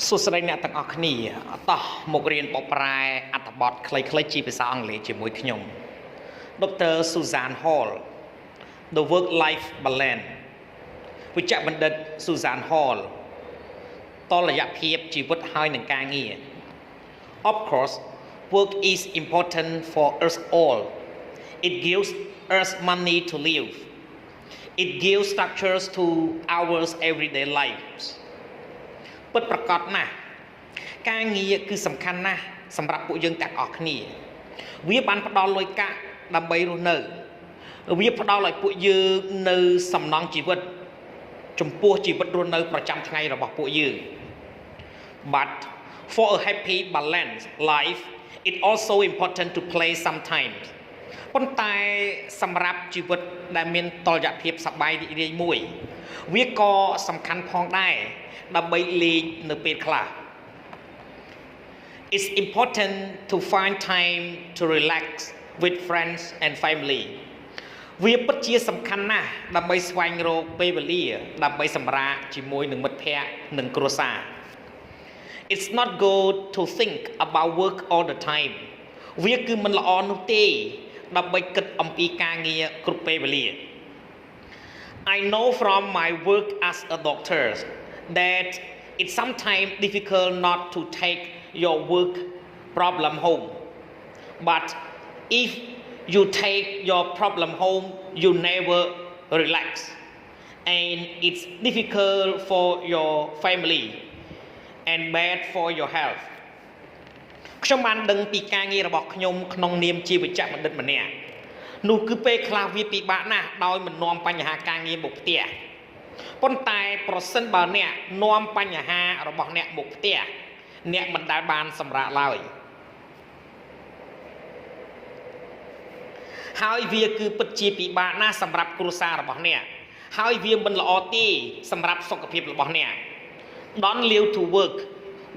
សួស្តីអ្នកទាំងអស់គ្នាតោះមករៀនបកប្រែអត្ថបទខ្លីៗជាភាសាអង់គ្លេសជាមួយខ្ញុំ Dr. Susan Hall The Work Life Balance វិជ្ជបណ្ឌិត Susan Hall តលយៈភាពជីវិតហើយនឹងការងារ Of course work is important for us all it gives us money to live it gives structures to our everyday livesពិតប្រាកដណាស់ការងារគឺសំខាន់ណាស់សម្រាប់ពួកយើងទាំងអស់គ្នាវាបានផ្ដល់លុយកាក់ដើម្បីរស់នៅវាផ្ដល់ឲ្យពួកយើងនៅសំណង់ជីវិតចំពោះជីវិតរស់នៅប្រចាំថ្ងៃរបស់ពួកយើង but for a happy balanced life it also important to play sometimes ប៉ុន្តែសម្រាប់ជីវិតដែលមានតុល្យភាពសប្បាយរីករាយមួយវាក៏សំខាន់ផងដែរដើម្បីលេងនៅពេលខ្លះ It's important to find time to relax with friends and family វាពិតជាសំខាន់ណាស់ដើម្បីស្វែងរកពេលវេលាដើម្បីសម្រាកជាមួយនឹងមិត្តភ័ក្តិនិងគ្រួសារ It's not good to think about work all the time វាគឺមិនល្អនោះទេដើម្បីគិតអំពីការងារគ្រប់ពេលវេលា I know from my work as a doctor that it's sometimes difficult not to take your work problem home but if you take your problem home you never relax and it's difficult for your family and bad for your health ខ្ញុំបានដឹងពីការងាររបស់ខ្ញុំក្នុងនាមជាវិជ្ជបណ្ឌិតម្នាក់នោះគឺពេលខ្លះវាពិបាកណាស់ដោយមិននាំបញ្ហាការងារមកផ្ទះប៉ុន្តែប្រសិនបើអ្នកនាំបញ្ហារបស់អ្នកមកផ្ទះអ្នកមិនដែលបានសម្រាកឡើយហើយវាគឺពិតជាពិបាកណាស់សម្រាប់គ្រួសាររបស់អ្នកហើយវាមិនល្អទេសម្រាប់សុខភាពរបស់អ្នក Don't live to work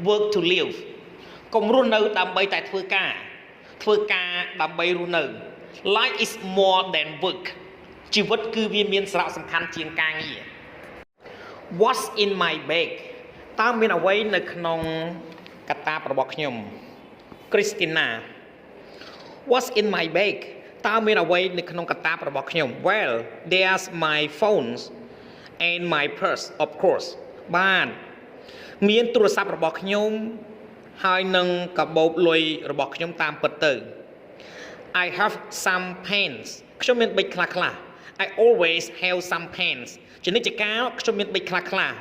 work to live កុំរស់នៅដើម្បីតែធ្វើការដើម្បីរស់នៅ Life is more than work ជីវិតគឺវាមានសារៈសំខាន់ជាងការងារ What's in my bag តើមានអ្វីនៅក្នុងកាតាបរបស់ខ្ញុំ Christina What's in my bag តើមានអ្វីនៅក្នុងកាតាបរបស់ខ្ញុំ Well there's my phones and my purse of course បានមានទូរស័ព្ទរបស់ខ្ញុំហើយនឹងកាបូបលុយរបស់ខ្ញុំតាមពិតទៅ I have some pens ខ្ញុំមានប៊ិចខ្លះ I always have some pens ជានិច្ចកាលខ្ញុំមានប៊ិចខ្លះ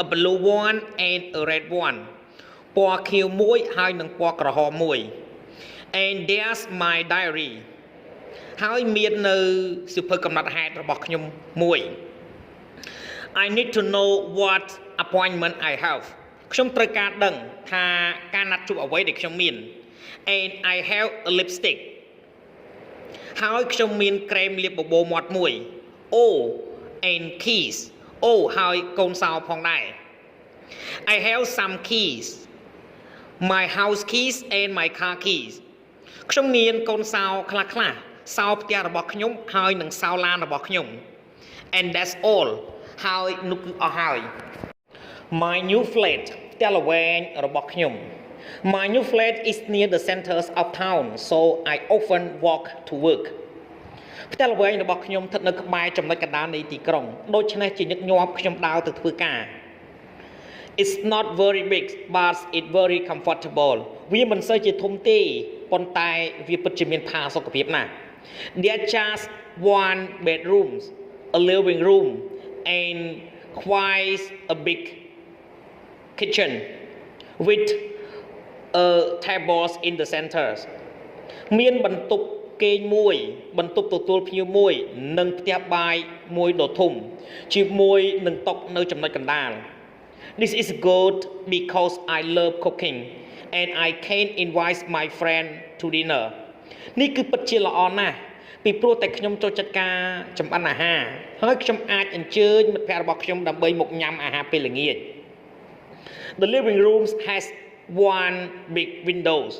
A blue one and a red one ពណ៌ខៀវមួយហើយនិងពណ៌ក្រហមមួយ And there's my diary ហើយមាននៅសៀវភៅកំណត់ហេតុរបស់ខ្ញុំមួយ I need to know what appointment I have ខ្ញុំត្រូវការដឹងថាការណាត់ជួបអ្វីដែលខ្ញុំមាន And I have a lipstick ហើយខ្ញុំមានក្រែមលាបបបោមាត់មួយ Oh and keys អូហើយកូនសោផងដែរ I have some keys my house keys and my car keys ខ្ញុំមានកូនសោខ្លះសោផ្ទះរបស់ខ្ញុំហើយនិងសោឡានរបស់ខ្ញុំ And that's all ហើយនោះគឺអស់ហើយ My new flat ផ្ទះល្វែងរបស់ខ្ញុំ My new flat is near the centers of town so I often walk to work ផ្ទះល្វែងរបស់ខ្ញុំស្ថិតនៅក្បែរចំណុចកណ្ដាលនៃទីក្រុងដូច្នេះជាញឹកញាប់ខ្ញុំដើរទៅធ្វើការ It's not very big but it's very comfortable វាមិនសូវជាធំទេប៉ុន្តែវាពិតជាមានផាសុកភាពណាស់ There's just one bedroom a living room and quite a big kitchen with tables in the centers មានបន្ទប់គេងមួយបន្ទប់ទទួលភ្ញៀវមួយនិងផ្ទះបាយមួយដ៏ធំជាមួយនឹងតុនៅចំណុចកណ្ដាល This is good because I love cooking and I can invite my friend to dinner នេះគឺពិតជាល្អណាស់ពីព្រោះតែខ្ញុំចូលចិត្តការចម្អិនអាហារហើយខ្ញុំអាចអញ្ជើញមិត្តភ័ក្តិរបស់ខ្ញុំដើម្បីមកញ៉ាំអាហារពេលល្ងាច The living room has one big windows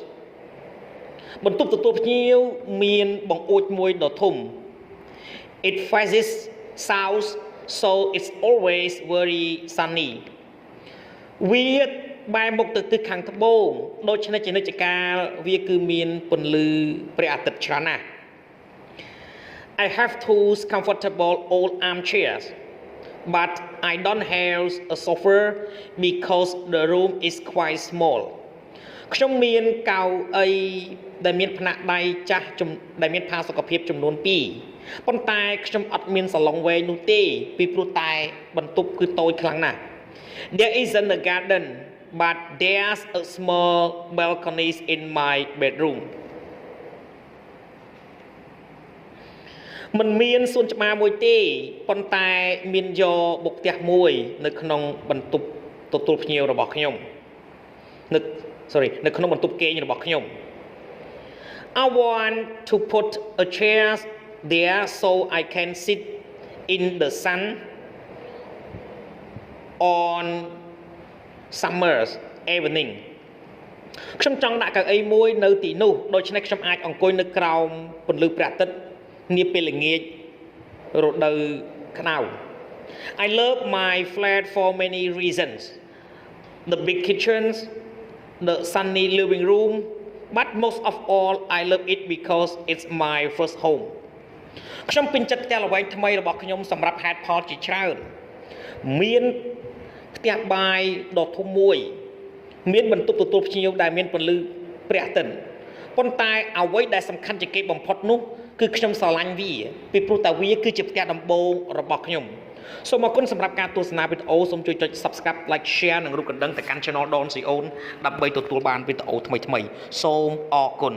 បន្ទប់ទទួលភ្ញៀវមានបង្អួចមួយដ៏ធំ It faces south so it's always very sunny វា បែរមុខទៅទិសខាងត្បូងដូច្នេះជានិច្ចកាលវាគឺមានពន្លឺព្រះអាទិត្យច្រើនណាស់ I have two comfortable old armchairs but I don't have a sofa because the room is quite small ខ្ញុំមានកៅអីដែលមានផ្នែកដៃចាស់ដែលមានផាសុកភាពចំនួន2ប៉ុន្តែខ្ញុំអត់មានសាឡុងវែងនោះទេពីព្រោះតែបន្ទប់គឺតូចខ្លាំងណាស់ There isn't a garden but there's a small balcony in my bedroom มันមានសួនច្បារមួយទេប៉ុន្តែមានយកបុកផ្ទះមួយនៅក្នុងបន្ទប់ទទួលភ្ញៀវរបស់ខ្ញុំនៅក្នុងបន្ទប់គេងរបស់ខ្ញុំ I want to put a chair there so I can sit in the sun on summer's evening ខ្ញុំចង់ដាក់កៅអីមួយនៅទីនោះដូច្នេះខ្ញុំអាចអង្គុយនៅក្រោមពន្លឺព្រះអាទិត្យនាពេលល្ងាចរដូវក្តៅ I love my flat for many reasons the big kitchens the sunny living room but most of all I love it because it's my first home ខ្ញុំពេញចិត្តផ្ទះល្វែងថ្មីរបស់ខ្ញុំសម្រាប់ហេតុផលជាច្រើនមានផ្ទះបាយដ៏ធំមួយមានបន្ទប់ទទួលភ្ញៀវដែលមានពន្លឺព្រះអាទិត្យប៉ុន្តែអ្វីដែលសំខាន់ជាងគេបំផុតនោះគឺខ្ញុំស្រឡាញ់វាពីព្រោះតែវាគឺជាផ្ទះដំបូងរបស់ខ្ញុំសូមអរគុណសម្រាប់ការទស្សនាវីដេអូសូមជួយចុច Subscribe Like Share និងរូបកណ្ដឹងទៅកាន់ Channel Don Sreyoun ដើម្បីទទួលបានវីដេអូថ្មីៗសូមអរគុណ